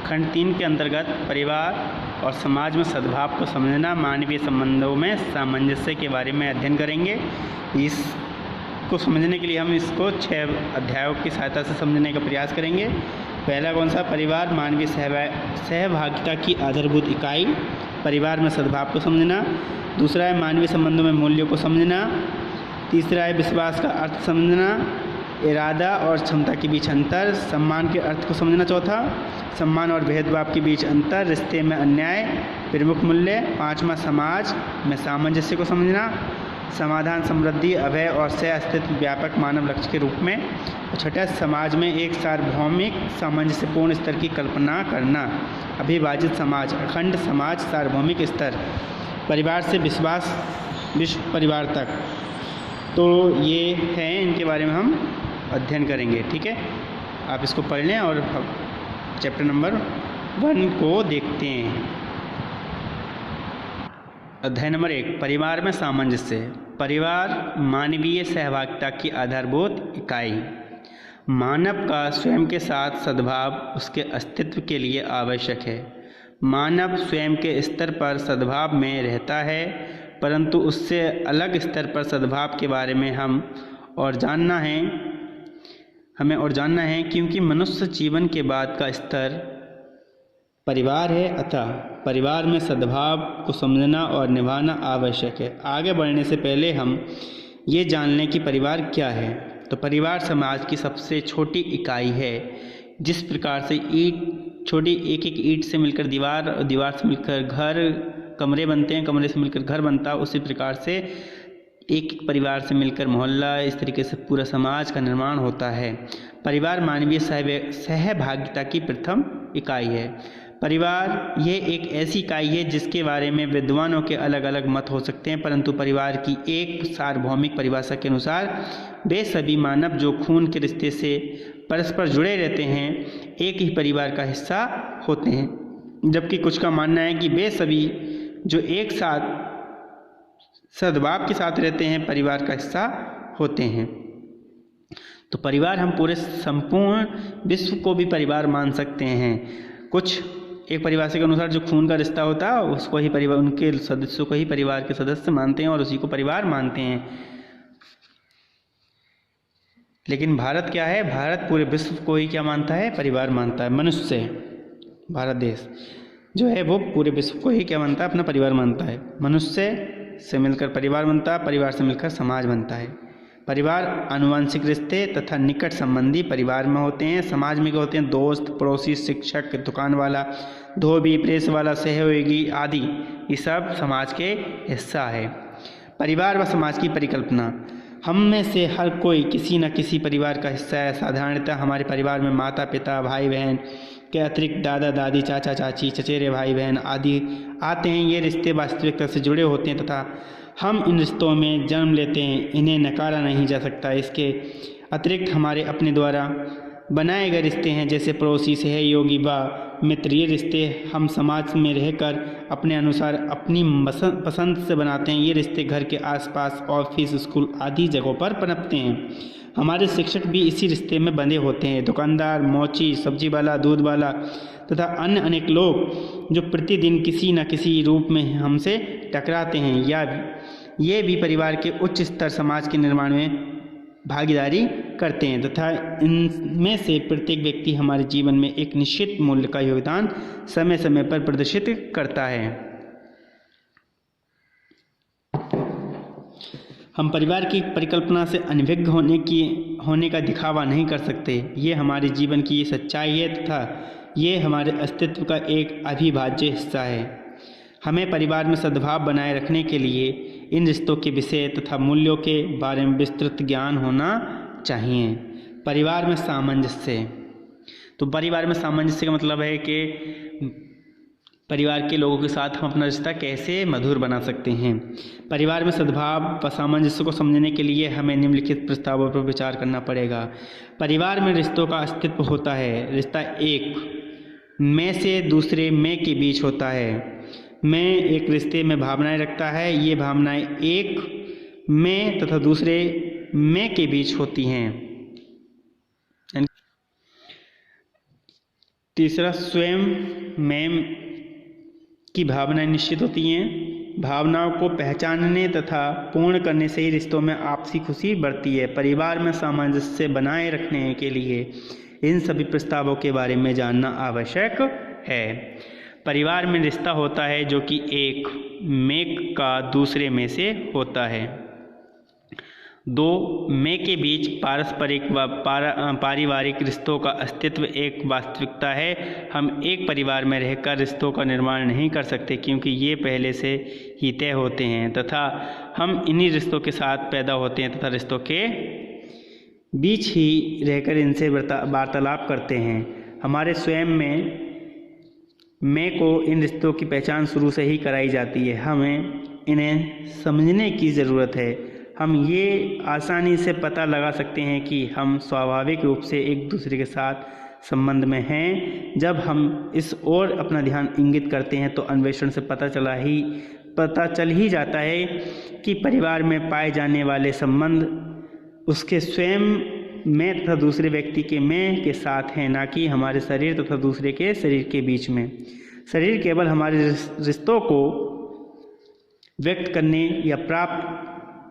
खंड 3 के अंतर्गत परिवार और समाज में सद्भाव को समझना, मानवीय संबंधों में सामंजस्य के बारे में अध्ययन करेंगे। इसको समझने के लिए हम इसको 6 अध्यायों की सहायता से समझने का प्रयास करेंगे। पहला कौन सा? परिवार मानवीय सहभागिता की आधारभूत इकाई, परिवार में सद्भाव को समझना। दूसरा है मानवीय संबंधों में मूल्यों को समझना। तीसरा है विश्वास का अर्थ समझना, इरादा और क्षमता के बीच अंतर, सम्मान के अर्थ को समझना। चौथा, सम्मान और भेदभाव के बीच अंतर, रिश्ते में अन्याय, प्रमुख मूल्य। पांचवा, समाज में सामंजस्य को समझना, समाधान, समृद्धि, अभय और सह अस्तित्व व्यापक मानव लक्ष्य के रूप में। और छठा, समाज में एक सार्वभौमिक सामंजस्यपूर्ण स्तर की कल्पना करना, अभिभाजित समाज, अखंड समाज, सार्वभौमिक स्तर, परिवार से विश्व परिवार तक। तो ये हैं, इनके बारे में हम अध्ययन करेंगे। ठीक है, आप इसको पढ़ लें और चैप्टर नंबर 1 को देखते हैं। अध्याय नंबर 1, परिवार में सामंजस्य। परिवार मानवीय सहभागिता की आधारभूत इकाई। मानव का स्वयं के साथ सद्भाव उसके अस्तित्व के लिए आवश्यक है। मानव स्वयं के स्तर पर सद्भाव में रहता है, परंतु उससे अलग स्तर पर सद्भाव के बारे में हमें और जानना है क्योंकि मनुष्य जीवन के बाद का स्तर परिवार है। अतः परिवार में सद्भाव को समझना और निभाना आवश्यक है। आगे बढ़ने से पहले हम ये जान लें कि परिवार क्या है। तो परिवार समाज की सबसे छोटी इकाई है। जिस प्रकार से छोटी एक ईंट से मिलकर दीवार और दीवार से मिलकर घर, कमरे बनते हैं, कमरे से मिलकर घर बनता है, उसी प्रकार से एक परिवार से मिलकर मोहल्ला, इस तरीके से पूरा समाज का निर्माण होता है। परिवार मानवीय सहभागिता की प्रथम इकाई है। परिवार ये एक ऐसी इकाई है जिसके बारे में विद्वानों के अलग अलग मत हो सकते हैं, परंतु परिवार की एक सार्वभौमिक परिभाषा के अनुसार वे सभी मानव जो खून के रिश्ते से परस्पर जुड़े रहते हैं एक ही परिवार का हिस्सा होते हैं। जबकि कुछ का मानना है कि वे सभी जो एक साथ सद्भाव के साथ रहते हैं परिवार का हिस्सा होते हैं। तो परिवार, हम पूरे संपूर्ण विश्व को भी परिवार मान सकते हैं। कुछ एक परिभाषा के अनुसार जो खून का रिश्ता होता है उसको ही परिवार, उनके सदस्यों को ही परिवार के सदस्य मानते हैं और उसी को परिवार मानते हैं। लेकिन भारत क्या है? भारत पूरे विश्व को ही क्या मानता है? परिवार मानता है। मनुष्य, भारत देश जो है वो पूरे विश्व को ही क्या मानता है? अपना परिवार मानता है। मनुष्य से मिलकर परिवार बनता है, परिवार से मिलकर समाज बनता है। परिवार आनुवंशिक रिश्ते तथा निकट संबंधी परिवार में होते हैं। समाज में क्या होते हैं? दोस्त, पड़ोसी, शिक्षक, दुकान वाला, धोबी, प्रेस वाला, सहयोगी आदि, ये सब समाज के हिस्सा है। परिवार व समाज की परिकल्पना। हम में से हर कोई किसी न किसी परिवार का हिस्सा है। साधारणतः हमारे परिवार में माता पिता, भाई बहन के अतिरिक्त दादा दादी, चाचा चाची, चचेरे भाई बहन आदि आते हैं। ये रिश्ते वास्तविकता से जुड़े होते हैं तथा हम इन रिश्तों में जन्म लेते हैं, इन्हें नकारा नहीं जा सकता। इसके अतिरिक्त हमारे अपने द्वारा बनाए गए रिश्ते हैं, जैसे पड़ोसी, सहयोगी व मित्र। ये रिश्ते हम समाज में रहकर अपने अनुसार अपनी पसंद से बनाते हैं। ये रिश्ते घर के आसपास, ऑफिस, स्कूल आदि जगहों पर पनपते हैं। हमारे शिक्षक भी इसी रिश्ते में बंधे होते हैं। दुकानदार, मोची, सब्जी वाला, दूध वाला तथा अन्य अनेक लोग जो प्रतिदिन किसी न किसी रूप में हमसे टकराते हैं, या ये भी परिवार के उच्च स्तर समाज के निर्माण में भागीदारी करते हैं तथा इनमें से प्रत्येक व्यक्ति हमारे जीवन में एक निश्चित मूल्य का योगदान समय समय पर प्रदर्शित करता है। हम परिवार की परिकल्पना से अनभिज्ञ होने का दिखावा नहीं कर सकते। ये हमारे जीवन की सच्चाई है तथा ये हमारे अस्तित्व का एक अविभाज्य हिस्सा है। हमें परिवार में सद्भाव बनाए रखने के लिए इन रिश्तों के विषय तथा मूल्यों के बारे में विस्तृत ज्ञान होना चाहिए। परिवार में सामंजस्य। तो परिवार में सामंजस्य का मतलब है कि परिवार के लोगों के साथ हम अपना रिश्ता कैसे मधुर बना सकते हैं। परिवार में सद्भाव व सामंजस्य को समझने के लिए हमें निम्नलिखित प्रस्तावों पर विचार करना पड़ेगा। परिवार में रिश्तों का अस्तित्व होता है। रिश्ता एक मैं से दूसरे मैं के बीच होता है। मैं एक रिश्ते में भावनाएं रखता है। ये भावनाएं एक मैं तथा दूसरे मैं के बीच होती हैं। तीसरा, स्वयं मैं की भावनाएं निश्चित होती हैं। भावनाओं को पहचानने तथा पूर्ण करने से ही रिश्तों में आपसी खुशी बढ़ती है। परिवार में सामंजस्य बनाए रखने के लिए इन सभी प्रस्तावों के बारे में जानना आवश्यक है। परिवार में रिश्ता होता है जो कि एक मैं का दूसरे में से होता है। दो मैं के बीच पारस्परिक व पारिवारिक रिश्तों का अस्तित्व एक वास्तविकता है। हम एक परिवार में रहकर रिश्तों का निर्माण नहीं कर सकते क्योंकि ये पहले से ही तय होते हैं तथा हम इन्हीं रिश्तों के साथ पैदा होते हैं तथा रिश्तों के बीच ही रहकर इनसे वार्तालाप करते हैं। हमारे स्वयं में मैं को इन रिश्तों की पहचान शुरू से ही कराई जाती है। हमें इन्हें समझने की ज़रूरत है। हम ये आसानी से पता लगा सकते हैं कि हम स्वाभाविक रूप से एक दूसरे के साथ संबंध में हैं। जब हम इस ओर अपना ध्यान इंगित करते हैं तो अन्वेषण से पता चल ही जाता है कि परिवार में पाए जाने वाले संबंध उसके स्वयं मैं तथा दूसरे व्यक्ति के मैं के साथ हैं, ना कि हमारे शरीर तथा दूसरे के शरीर के बीच में। शरीर केवल हमारे रिश्तों को व्यक्त करने या प्राप्त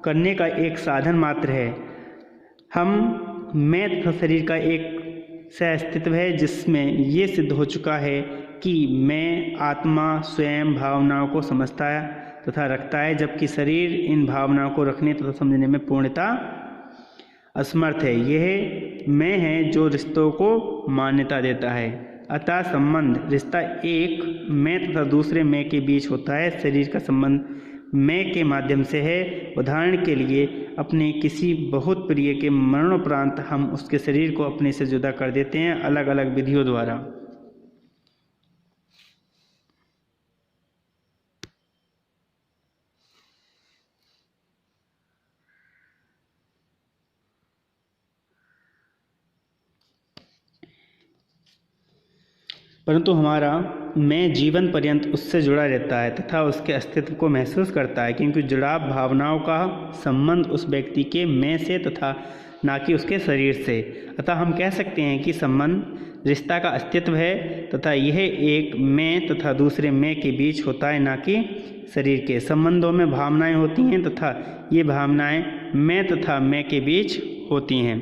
करने का एक साधन मात्र है। हम मैं तथा शरीर का एक सह-अस्तित्व है जिसमें ये सिद्ध हो चुका है कि मैं आत्मा स्वयं भावनाओं को समझता है तथा रखता है, जबकि शरीर इन भावनाओं को रखने तथा समझने में पूर्णतः असमर्थ है। यह मैं है जो रिश्तों को मान्यता देता है। अतः संबंध रिश्ता एक मैं तथा दूसरे मैं के बीच होता है। शरीर का संबंध मैं के माध्यम से है। उदाहरण के लिए अपने किसी बहुत प्रिय के मरणोपरांत हम उसके शरीर को अपने से जुदा कर देते हैं अलग अलग विधियों द्वारा। परंतु हमारा मैं जीवन पर्यंत उससे जुड़ा रहता है तथा उसके अस्तित्व को महसूस करता है, क्योंकि जुड़ाव भावनाओं का संबंध उस व्यक्ति के मैं से तथा ना कि उसके शरीर से। अतः हम कह सकते हैं कि संबंध रिश्ता का अस्तित्व है तथा यह एक मैं तथा दूसरे मैं के बीच होता है, ना कि शरीर के। संबंधों में भावनाएं होती हैं तथा ये भावनाएं मैं तथा मैं के बीच होती हैं।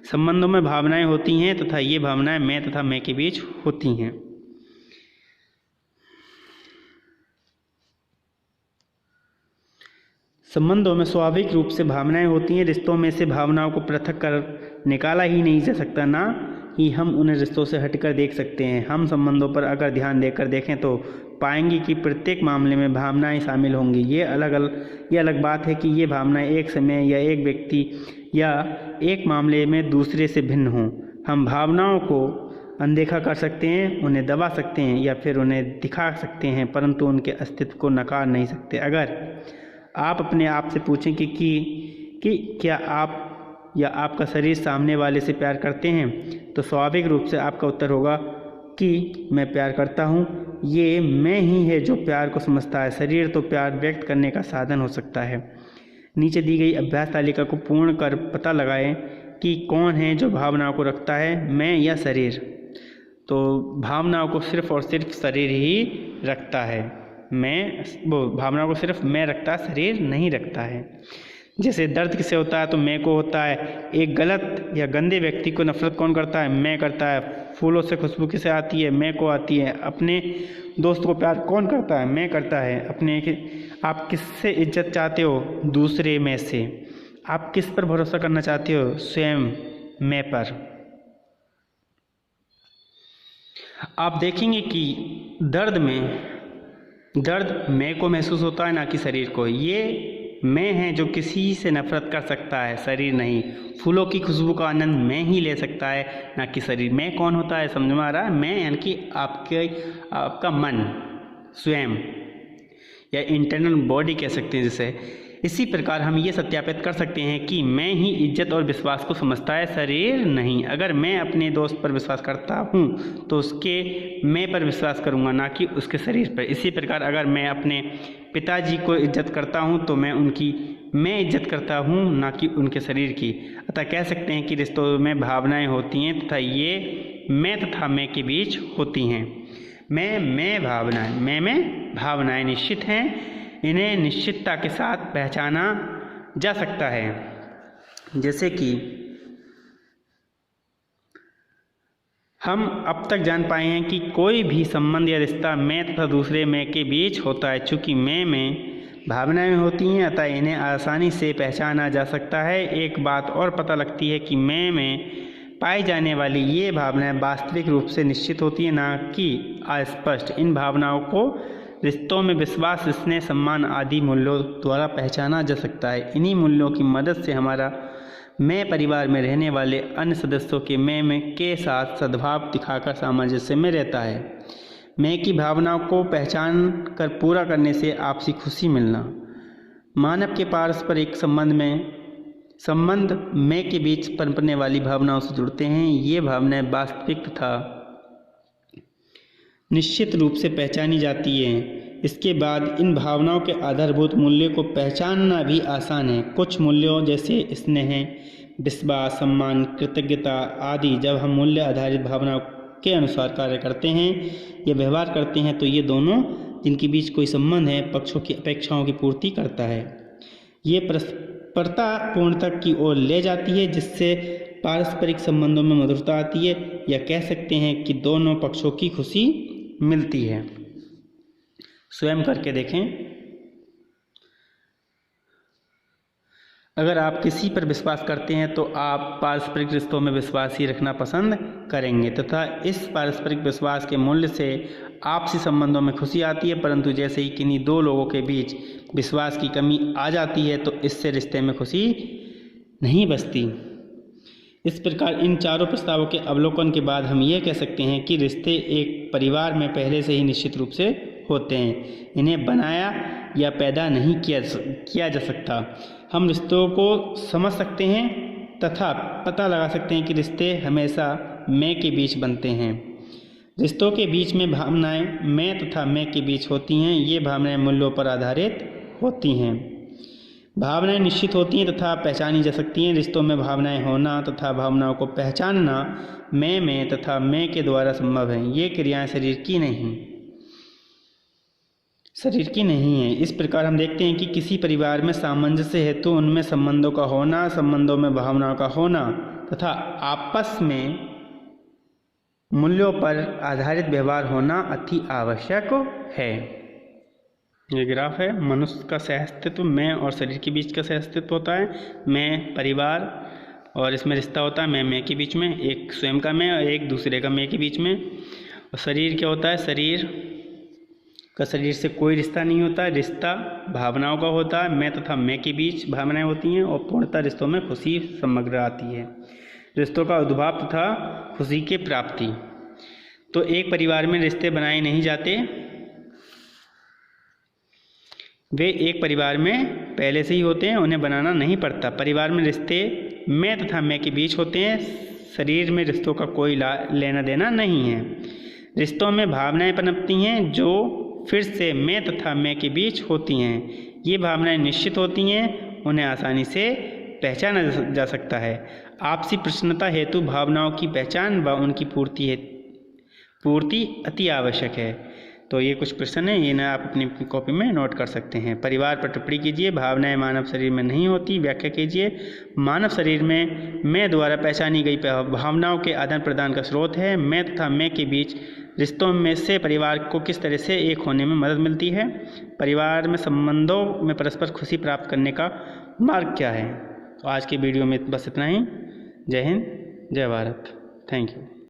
संबंधों में भावनाएं होती हैं तथा ये भावनाएं मैं तथा मैं के बीच होती हैं। संबंधों में स्वाभाविक रूप से भावनाएं होती हैं। रिश्तों में से भावनाओं को पृथक कर निकाला ही नहीं जा सकता, ना ही हम उन्हें रिश्तों से हटकर देख सकते हैं। हम संबंधों पर अगर ध्यान देकर देखें तो पाएंगे कि प्रत्येक मामले में भावनाएं शामिल होंगी। ये अलग बात है कि ये भावनाएं एक समय या एक व्यक्ति या एक मामले में दूसरे से भिन्न हों। हम भावनाओं को अनदेखा कर सकते हैं, उन्हें दबा सकते हैं या फिर उन्हें दिखा सकते हैं, परंतु उनके अस्तित्व को नकार नहीं सकते। अगर आप अपने आप से पूछें कि क्या आप या आपका शरीर सामने वाले से प्यार करते हैं, तो स्वाभाविक रूप से आपका उत्तर होगा कि मैं प्यार करता हूँ। ये मैं ही है जो प्यार को समझता है। शरीर तो प्यार व्यक्त करने का साधन हो सकता है। नीचे दी गई अभ्यास तालिका को पूर्ण कर पता लगाएं कि कौन है जो भावनाओं को रखता है, मैं या शरीर। तो भावनाओं को सिर्फ और सिर्फ शरीर ही रखता है। भावनाओं को सिर्फ मैं रखता है, शरीर नहीं रखता है। जैसे दर्द किसे होता है तो मैं को होता है। एक गलत या गंदे व्यक्ति को नफरत कौन करता है, मैं करता है। फूलों से खुशबू किसे आती है, मैं को आती है। अपने दोस्त को प्यार कौन करता है, मैं करता है। आप किससे इज्जत चाहते हो, दूसरे में से। आप किस पर भरोसा करना चाहते हो, स्वयं मैं पर। आप देखेंगे कि दर्द मैं को महसूस होता है, ना कि शरीर को। ये मैं है जो किसी से नफरत कर सकता है, शरीर नहीं। फूलों की खुशबू का आनंद मैं ही ले सकता है, ना कि शरीर। मैं कौन होता है, समझ में आ रहा है? मैं यानी कि आपका मन, स्वयं या इंटरनल बॉडी कह सकते हैं जिसे। इसी प्रकार हम ये सत्यापित कर सकते हैं कि मैं ही इज्जत और विश्वास को समझता है, शरीर नहीं। अगर मैं अपने दोस्त पर विश्वास करता हूँ तो उसके मैं पर विश्वास करूँगा, ना कि उसके शरीर पर। इसी प्रकार अगर मैं अपने पिताजी को इज्जत करता हूँ तो मैं इज्जत करता हूँ, ना कि उनके शरीर की। अतः कह सकते हैं कि रिश्तों में भावनाएं होती हैं तथा ये मैं तथा मैं के बीच होती हैं। मैं भावनाएं निश्चित हैं, इन्हें निश्चितता के साथ पहचाना जा सकता है। जैसे कि हम अब तक जान पाए हैं कि कोई भी संबंध या रिश्ता मैं तथा दूसरे मैं के बीच होता है। चूँकि मैं में भावनाएं होती हैं अतः इन्हें आसानी से पहचाना जा सकता है। एक बात और पता लगती है कि मैं में पाई जाने वाली ये भावनाएं वास्तविक रूप से निश्चित होती हैं, ना कि अस्पष्ट। इन भावनाओं को रिश्तों में विश्वास, स्नेह, सम्मान आदि मूल्यों द्वारा पहचाना जा सकता है। इन्हीं मूल्यों की मदद से हमारा मैं परिवार में रहने वाले अन्य सदस्यों के मैं के साथ सद्भाव दिखाकर सामंजस्य में रहता है। मैं की भावनाओं को पहचान कर पूरा करने से आपसी खुशी मिलना। मानव के पारस्परिक संबंध मैं के बीच पनपने वाली भावनाओं से जुड़ते हैं। ये भावनाएं वास्तविक तथा निश्चित रूप से पहचानी जाती हैं। इसके बाद इन भावनाओं के आधारभूत मूल्य को पहचानना भी आसान है। कुछ मूल्यों जैसे स्नेह, विश्वास, सम्मान, कृतज्ञता आदि जब हम मूल्य आधारित भावनाओं के अनुसार कार्य करते हैं या व्यवहार करते हैं तो ये दोनों जिनके बीच कोई संबंध है पक्षों की अपेक्षाओं की पूर्ति करता है। ये परस्परता पूर्णता की ओर ले जाती है, जिससे पारस्परिक संबंधों में मधुरता आती है, या कह सकते हैं कि दोनों पक्षों की खुशी मिलती है। स्वयं करके देखें। अगर आप किसी पर विश्वास करते हैं तो आप पारस्परिक रिश्तों में विश्वास ही रखना पसंद करेंगे तथा इस पारस्परिक विश्वास के मूल्य से आपसी संबंधों में खुशी आती है। परंतु जैसे ही किन्हीं दो लोगों के बीच विश्वास की कमी आ जाती है तो इससे रिश्ते में खुशी नहीं बचती। इस प्रकार इन चारों प्रस्तावों के अवलोकन के बाद हम ये कह सकते हैं कि रिश्ते एक परिवार में पहले से ही निश्चित रूप से होते हैं। इन्हें बनाया या पैदा नहीं किया जा सकता। हम रिश्तों को समझ सकते हैं तथा पता लगा सकते हैं कि रिश्ते हमेशा मैं के बीच बनते हैं। रिश्तों के बीच में भावनाएं मैं तथा मैं के बीच होती हैं। ये भावनाएं मूल्यों पर आधारित होती हैं। भावनाएं निश्चित होती हैं तथा पहचानी जा सकती हैं। रिश्तों में भावनाएं होना तथा भावनाओं को पहचानना मैं तथा मैं के द्वारा संभव है। ये क्रियाएं शरीर की नहीं है। इस प्रकार हम देखते हैं कि किसी परिवार में सामंजस्य हेतु उनमें संबंधों का होना, संबंधों में भावनाओं का होना तथा आपस में मूल्यों पर आधारित व्यवहार होना अति आवश्यक है। ये ग्राफ है। मनुष्य का सहअस्तित्व मैं और शरीर के बीच का सहअस्तित्व होता है। मैं परिवार और इसमें रिश्ता होता है मैं के बीच में, एक स्वयं का मैं और एक दूसरे का मैं के बीच में। और शरीर क्या होता है? शरीर से कोई रिश्ता नहीं होता है। रिश्ता भावनाओं का होता है। मैं तथा मैं के बीच भावनाएं होती हैं और पूर्णतः रिश्तों में खुशी समग्र आती है। रिश्तों का उद्भव तथा खुशी की प्राप्ति। तो एक परिवार में रिश्ते बनाए नहीं जाते, वे एक परिवार में पहले से ही होते हैं, उन्हें बनाना नहीं पड़ता। परिवार में रिश्ते मैं तथा मैं के बीच होते हैं। शरीर में रिश्तों का कोई लेना देना नहीं है। रिश्तों में भावनाएं पनपती हैं जो फिर से मैं तथा मैं के बीच होती हैं। ये भावनाएं निश्चित होती हैं, उन्हें आसानी से पहचाना जा सकता है। आपसी प्रसन्नता हेतु भावनाओं की पहचान व उनकी पूर्ति अति आवश्यक है। तो ये कुछ प्रश्न हैं, ये ना आप अपनी कॉपी में नोट कर सकते हैं। परिवार पर टिप्पणी कीजिए। भावनाएं मानव शरीर में नहीं होती, व्याख्या कीजिए। मानव शरीर में मैं द्वारा पहचानी गई भावनाओं के आदान प्रदान का स्रोत है। मैं तथा मैं के बीच रिश्तों में से परिवार को किस तरह से एक होने में मदद मिलती है। परिवार में संबंधों में परस्पर खुशी प्राप्त करने का मार्ग क्या है। तो आज के वीडियो में बस इतना ही। जय हिंद, जय भारत। Thank you.